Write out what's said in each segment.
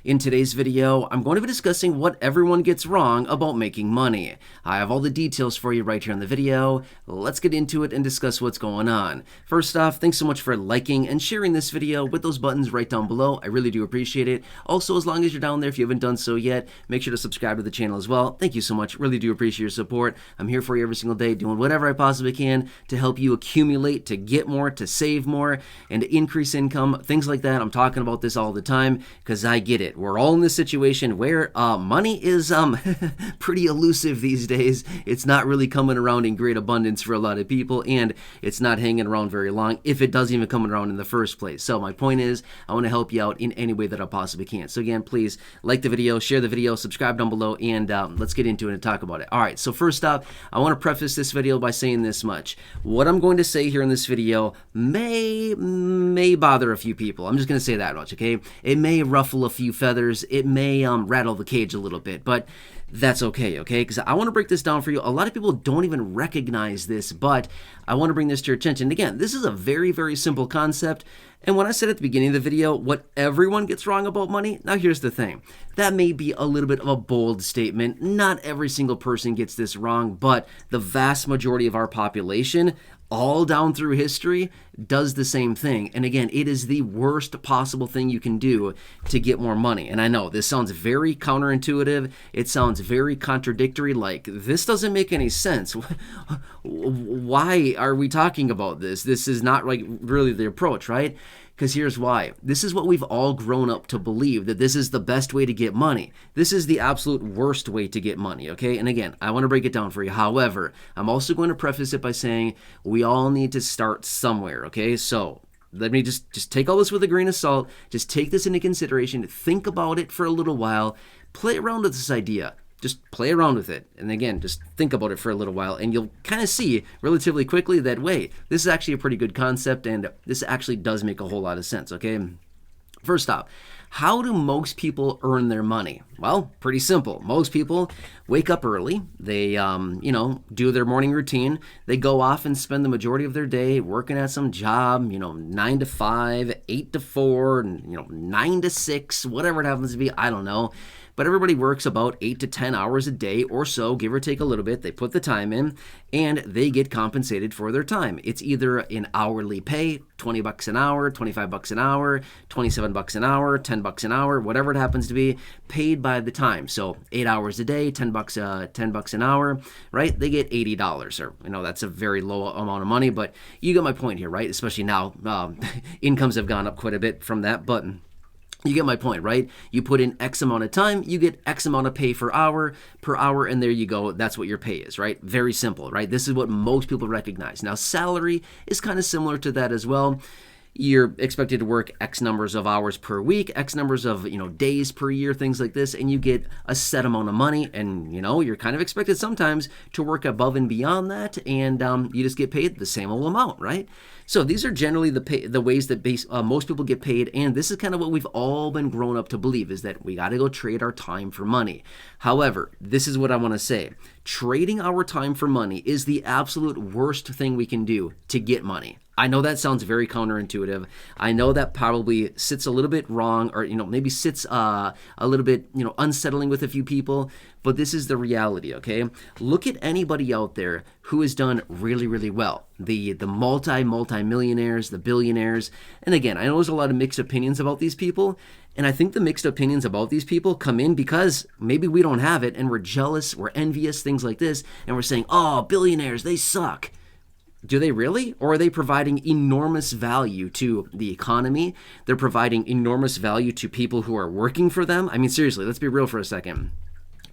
In today's video, I'm going to be discussing what everyone gets wrong about making money. I have all the details for you right here in the video. Let's get into it and discuss what's going on. First off, thanks so much for liking and sharing this video with those buttons right down below. I really do appreciate it. Also, as long as you're down there, if you haven't done so yet, make sure to subscribe to the channel as well. Thank you so much. Really do appreciate your support. I'm here for you every single day, doing whatever I possibly can to help you accumulate, to get more, to save more, and to increase income, things like that. I'm talking about this all the time because I get it. We're all in this situation where money is pretty elusive these days. It's not really coming around in great abundance for a lot of people, and it's not hanging around very long if it doesn't even come around in the first place. So my point is, I want to help you out in any way that I possibly can. So again, please like the video, share the video, subscribe down below, and let's get into it and talk about it. All right, so first up, I want to preface this video by saying this much. What I'm going to say here in this video may bother a few people. I'm just going to say that much, okay? It may ruffle a few feathers. It may rattle the cage a little bit, but that's okay, Because I want to break this down for you. A lot of people don't even recognize this, but I want to bring this to your attention. Again, this is a very, very simple concept. And when I said at the beginning of the video, what everyone gets wrong about money, now here's the thing. That may be a little bit of a bold statement. Not every single person gets this wrong, but the vast majority of our population, all down through history, does the same thing. And again, it is the worst possible thing you can do to get more money. And I know this sounds very counterintuitive. It sounds very contradictory, like this doesn't make any sense. Why are we talking about this? This is not like really the approach, right? Because here's why. This is what we've all grown up to believe, that this is the best way to get money. This is the absolute worst way to get money, okay? And again, I want to break it down for you. However, I'm also going to preface it by saying we all need to start somewhere, okay? So let me just take all this with a grain of salt. Just take this into consideration. Think about it for a little while. Play around with this idea. Just play around with it. And again, just think about it for a little while, and you'll kind of see relatively quickly that, wait, this is actually a pretty good concept, and this actually does make a whole lot of sense, okay? First off, how do most people earn their money? Well, pretty simple. Most people wake up early. They, do their morning routine. They go off and spend the majority of their day working at some job, 9 to 5, 8 to 4, and, 9 to 6, whatever it happens to be. I don't know. But everybody works about 8 to 10 hours a day or so, give or take a little bit. They put the time in, and they get compensated for their time. It's either an hourly pay, $20 an hour, $25 an hour, $27 an hour, $10 an hour, whatever it happens to be, paid by the time. So 8 hours a day, $10 an hour, right? They get $80, or that's a very low amount of money, but you get my point here, right? Especially now, incomes have gone up quite a bit from that, but you get my point, right? You put in X amount of time, you get X amount of pay per hour, and there you go. That's what your pay is, right? Very simple, right? This is what most people recognize. Now, salary is kind of similar to that as well. You're expected to work X numbers of hours per week, X numbers of, days per year, things like this, and you get a set amount of money, and, you're kind of expected sometimes to work above and beyond that, and you just get paid the same old amount, right? So these are generally the ways that most people get paid, and this is kind of what we've all been grown up to believe, is that we got to go trade our time for money. However, this is what I want to say. Trading our time for money is the absolute worst thing we can do to get money. I know that sounds very counterintuitive. I know that probably sits a little bit wrong, or maybe sits a little bit unsettling with a few people, but this is the reality, okay? Look at anybody out there who has done really, really well. The multi-millionaires, the billionaires. And again, I know there's a lot of mixed opinions about these people, and I think the mixed opinions about these people come in because maybe we don't have it, and we're jealous, we're envious, things like this, and we're saying, oh, billionaires, they suck. Do they really? Or are they providing enormous value to the economy? They're providing enormous value to people who are working for them? I mean, seriously, let's be real for a second.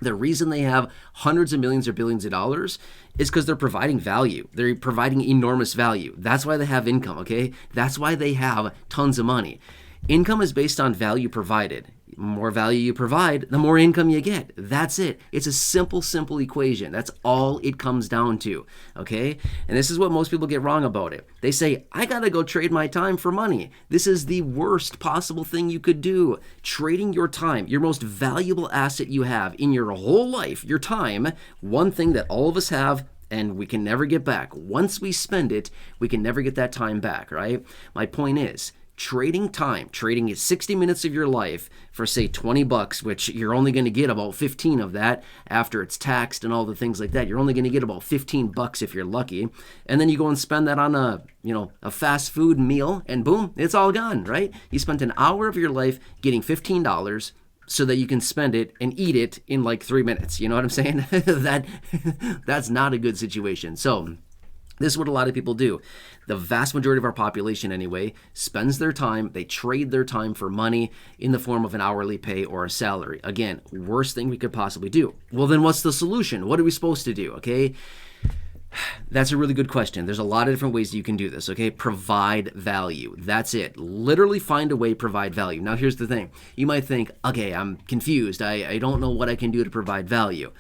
The reason they have hundreds of millions or billions of dollars is because they're providing value. They're providing enormous value. That's why they have income, okay? That's why they have tons of money. Income is based on value provided. More value you provide, the more income you get. That's it. It's a simple equation. That's all it comes down to, okay? And this is what most people get wrong about it. They say, I gotta go trade my time for money. This is the worst possible thing you could do. Trading your time, your most valuable asset you have in your whole life, your time, one thing that all of us have, and we can never get back. Once we spend it, we can never get that time back, right? My point is, Trading time, trading 60 minutes of your life for say $20, which you're only going to get about 15 of that after it's taxed and all the things like that. You're only going to get about $15 if you're lucky. And then you go and spend that on a fast food meal and boom, it's all gone, right? You spent an hour of your life getting $15 so that you can spend it and eat it in like 3 minutes. You know what I'm saying? That's not a good situation. So this is what a lot of people do. The vast majority of our population anyway spends their time, they trade their time for money in the form of an hourly pay or a salary. Again, worst thing we could possibly do. Well, then what's the solution? What are we supposed to do? Okay. That's a really good question. There's a lot of different ways that you can do this, okay? Provide value. That's it. Literally find a way, provide value. Now, here's the thing. You might think, okay, I'm confused. I don't know what I can do to provide value.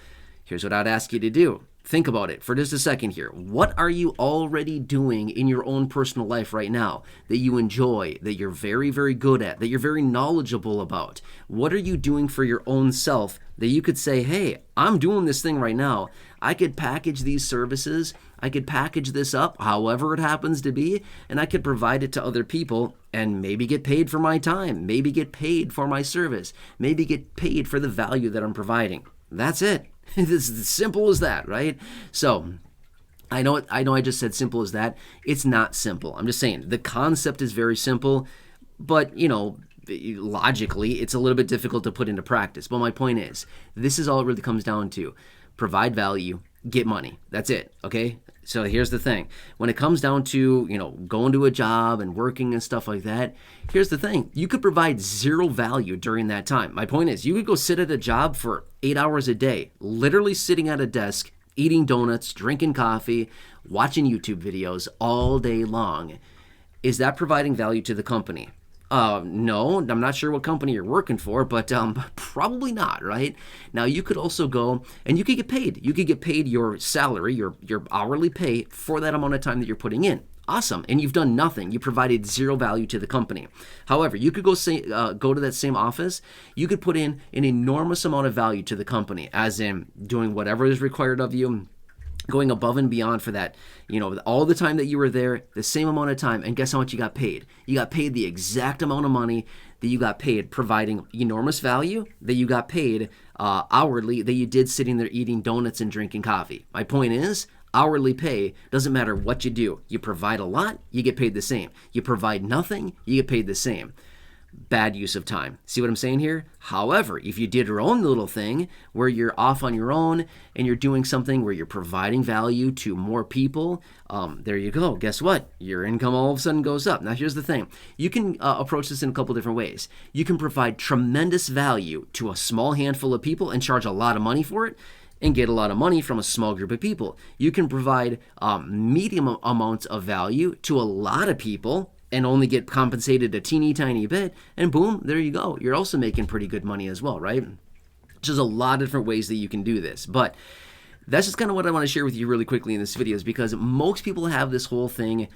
Here's what I'd ask you to do. Think about it for just a second here. What are you already doing in your own personal life right now that you enjoy, that you're very, very good at, that you're very knowledgeable about? What are you doing for your own self that you could say, hey, I'm doing this thing right now. I could package these services. I could package this up however it happens to be, and I could provide it to other people and maybe get paid for my time, maybe get paid for my service, maybe get paid for the value that I'm providing. That's it. It's as simple as that, right? So I know I just said simple as that. It's not simple. I'm just saying the concept is very simple, but logically it's a little bit difficult to put into practice. But my point is, this is all it really comes down to. Provide value, get money. That's it, okay? So here's the thing. When it comes down to, going to a job and working and stuff like that, here's the thing. You could provide zero value during that time. My point is, you could go sit at a job for 8 hours a day, literally sitting at a desk, eating donuts, drinking coffee, watching YouTube videos all day long. Is that providing value to the company? No, I'm not sure what company you're working for, but probably not, right? Now, you could also go and you could get paid. You could get paid your salary, your hourly pay for that amount of time that you're putting in. Awesome. And you've done nothing. You provided zero value to the company. However, you could go to that same office. You could put in an enormous amount of value to the company, as in doing whatever is required of you, going above and beyond for that, all the time that you were there, the same amount of time, and guess how much you got paid? You got paid the exact amount of money that you got paid providing enormous value that you got paid hourly that you did sitting there eating donuts and drinking coffee. My point is, hourly pay doesn't matter what you do. You provide a lot, you get paid the same. You provide nothing, you get paid the same. Bad use of time. See what I'm saying here? However, if you did your own little thing where you're off on your own and you're doing something where you're providing value to more people, there you go. Guess what? Your income all of a sudden goes up. Now, here's the thing. You can approach this in a couple different ways. You can provide tremendous value to a small handful of people and charge a lot of money for it, and get a lot of money from a small group of people. You can provide medium amounts of value to a lot of people and only get compensated a teeny tiny bit, and boom, there you go. You're also making pretty good money as well, right? There's a lot of different ways that you can do this, but that's just kind of what I want to share with you really quickly in this video, is because most people have this whole thing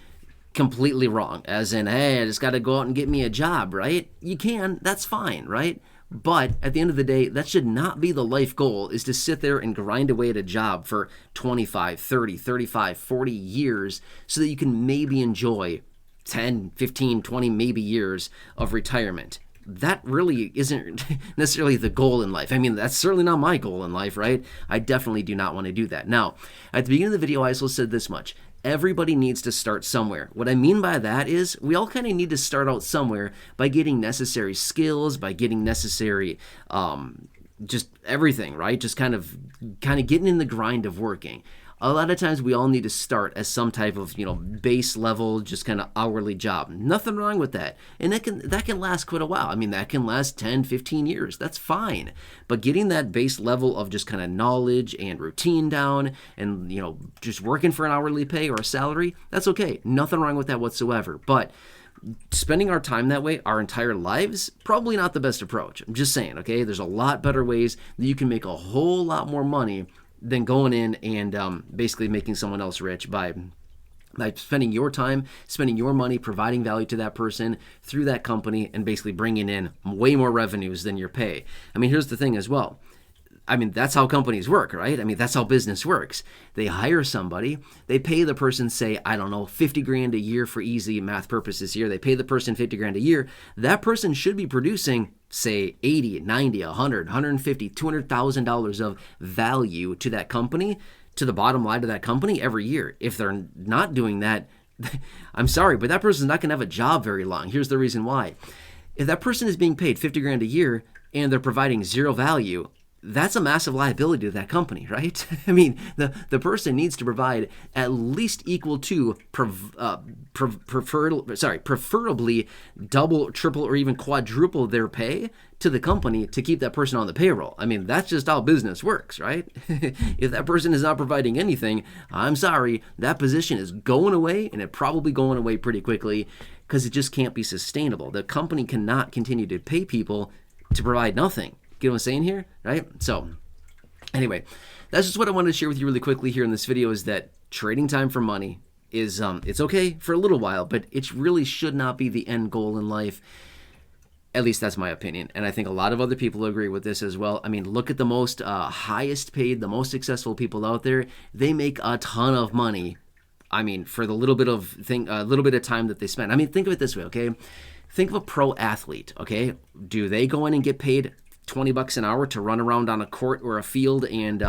completely wrong, as in, hey, I just got to go out and get me a job, right? You can, that's fine, right? But at the end of the day, that should not be the life goal, is to sit there and grind away at a job for 25, 30, 35, 40 years so that you can maybe enjoy 10, 15, 20, maybe years of retirement. That really isn't necessarily the goal in life. I mean, that's certainly not my goal in life, right? I definitely do not want to do that. Now, at the beginning of the video, I also said this much. Everybody needs to start somewhere. What I mean by that is we all kind of need to start out somewhere by getting necessary skills, by getting necessary just everything, right? Just kind of getting in the grind of working. A lot of times we all need to start as some type of, base level, just kind of hourly job. Nothing wrong with that. And that can last quite a while. I mean, that can last 10, 15 years. That's fine. But getting that base level of just kind of knowledge and routine down and, just working for an hourly pay or a salary, that's okay. Nothing wrong with that whatsoever. But spending our time that way our entire lives, probably not the best approach. I'm just saying, okay? There's a lot better ways that you can make a whole lot more money than going in and basically making someone else rich by spending your time, spending your money, providing value to that person through that company, and basically bringing in way more revenues than your pay. I mean, here's the thing as well. I mean, that's how companies work, right? I mean, that's how business works. They hire somebody, they pay the person, say, I don't know, 50 grand a year for easy math purposes here. They pay the person 50 grand a year. That person should be producing, say, 80, 90, 100, 150, $200,000 of value to that company, to the bottom line of that company every year. If they're not doing that, I'm sorry, but that person's not going to have a job very long. Here's the reason why. If that person is being paid 50 grand a year and they're providing zero value, that's a massive liability to that company, right? I mean, the person needs to provide at least equal to, preferably double, triple, or even quadruple their pay to the company to keep that person on the payroll. I mean, that's just how business works, right? If that person is not providing anything, I'm sorry, that position is going away, and it's probably going away pretty quickly because it just can't be sustainable. The company cannot continue to pay people to provide nothing. Get what I'm saying here, right? So anyway, that's just what I wanted to share with you really quickly here in this video, is that trading time for money is, it's okay for a little while, but it really should not be the end goal in life. At least that's my opinion. And I think a lot of other people agree with this as well. I mean, look at the most highest paid, the most successful people out there. They make a ton of money. I mean, for the little bit of time that they spend. I mean, think of it this way, okay? Think of a pro athlete, okay? Do they go in and get paid $20 an hour to run around on a court or a field and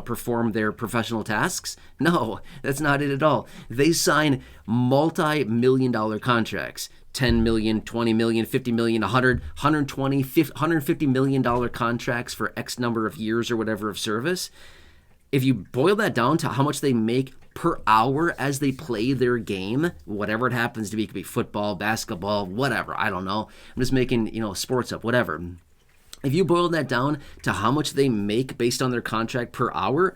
perform their professional tasks? No, that's not it at all. They sign multi-million-dollar contracts. $10 million, $20 million, $50 million, $100, $120, $150 million contracts for X number of years or whatever of service. If you boil that down to how much they make per hour as they play their game, whatever it happens to be, it could be football, basketball, whatever, I don't know. I'm just making, sports up, whatever. If you boil that down to how much they make based on their contract per hour,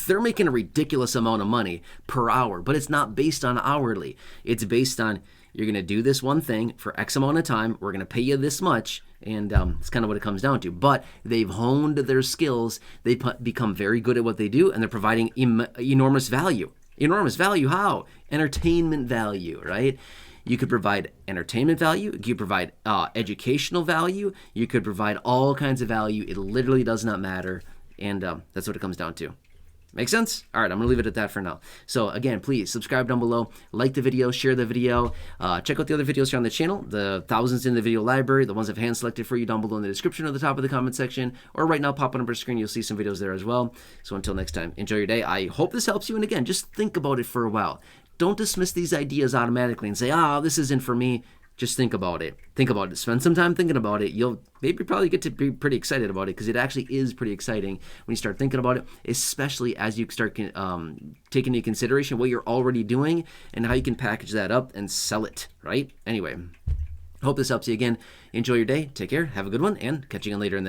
they're making a ridiculous amount of money per hour, but it's not based on hourly. It's based on, you're going to do this one thing for X amount of time, we're going to pay you this much, and it's kind of what it comes down to. But they've honed their skills, they've become very good at what they do, and they're providing enormous value. Enormous value how? Entertainment value, right? You could provide entertainment value. You could provide educational value. You could provide all kinds of value. It literally does not matter. And that's what it comes down to. Make sense? All right, I'm going to leave it at that for now. So again, please subscribe down below, like the video, share the video, check out the other videos here on the channel, the thousands in the video library, the ones I've hand selected for you down below in the description or the top of the comment section, or right now pop on your screen, you'll see some videos there as well. So until next time, enjoy your day. I hope this helps you. And again, just think about it for a while. Don't dismiss these ideas automatically and say, this isn't for me. Just think about it. Think about it. Spend some time thinking about it. You'll maybe probably get to be pretty excited about it, because it actually is pretty exciting when you start thinking about it, especially as you start taking into consideration what you're already doing and how you can package that up and sell it, right? Anyway, hope this helps you. Again, enjoy your day. Take care. Have a good one, and catch you again later in the next